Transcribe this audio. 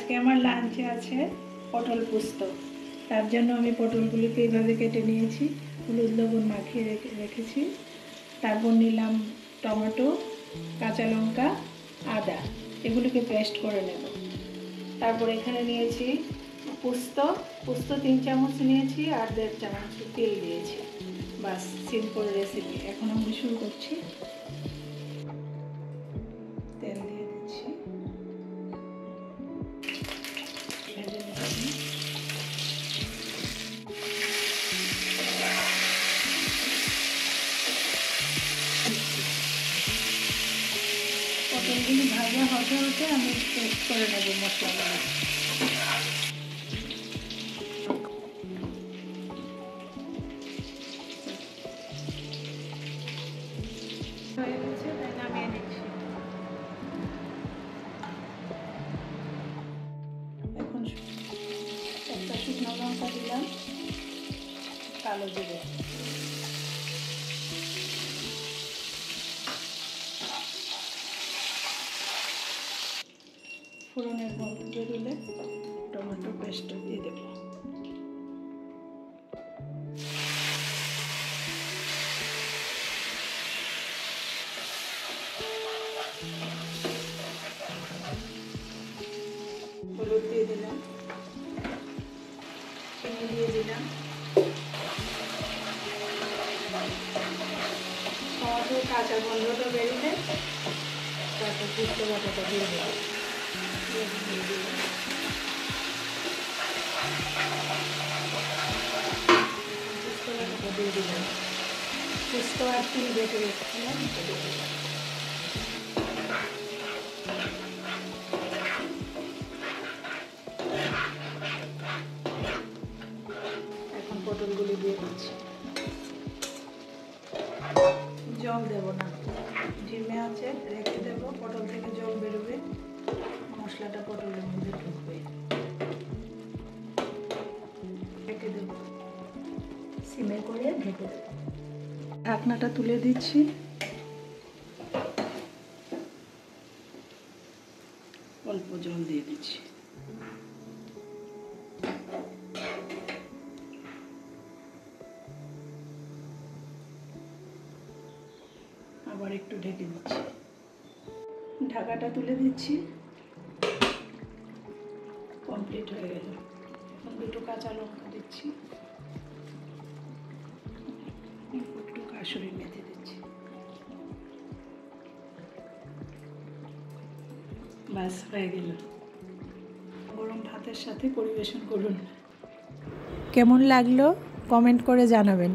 আজকে আমার লাঞ্চে আছে পটল পোস্ত। তার জন্য আমি পটলগুলিকে এইভাবে কেটে নিয়েছি, হলুদ লবণ মাখিয়ে রেখেছি। তারপর নিলাম টমেটো, কাঁচা লঙ্কা, আদা, এগুলিকে পেস্ট করে নেব। তারপর এখানে নিয়েছি পোস্ত 3 চামচ নিয়েছি আর 1.5 চামচ তেল দিয়েছি। বাস, সিম্পল রেসিপি। এখন আমি শুরু করছি। তেল দিয়ে দিচ্ছি, ভেজে নিচ্ছি। পটলগুলি ভাজা হতে হতে আমি পেস্ট করে নেব মশলাগুলো। হয়ে গেছে, তাই নামিয়ে নিচ্ছি। এখন একটা শুকনো লঙ্কা দিলাম, কালো জিরে, ফোড়নের গন্ধ বেরোলে টমেটো পেস্ট দিয়ে দেব। হলুদ দিয়ে দিলাম, চিনি দিয়ে দিলাম। টমেটোর কাঁচা গন্ধটা বেরোলে তারপর পোস্ত বাটাটা দিয়ে দেবো। পোস্ত বাটাটা দিয়ে দিলাম। পোস্ত আর তিল বেটে রেখেছিলাম, এটা দিয়ে দিলাম। এখন পটলগুলি দিয়ে দিচ্ছি। জল দেব না, ঝিমে আছে রেখে দেব। পটল থেকে জল বেরোবে, মশলাটা পটলের মধ্যে ঢুকবে। ঢেকে দেব, সিমে করে ঢেকে দেব। ঢাকনাটা তুলে দিচ্ছি। অল্প জল দিয়ে দিচ্ছি। আবার একটু ঢেকে দিচ্ছি। ঢাকাটা তুলে দিচ্ছি। কমপ্লিট হয়ে গেল। এখন 2 কাঁচা লঙ্কা দিচ্ছি, একটু কাসুরি মেথি দিচ্ছি। ব্যাস, হয়ে গেল। গরম ভাতের সাথে পরিবেশন করুন। কেমন লাগলো কমেন্ট করে জানাবেন।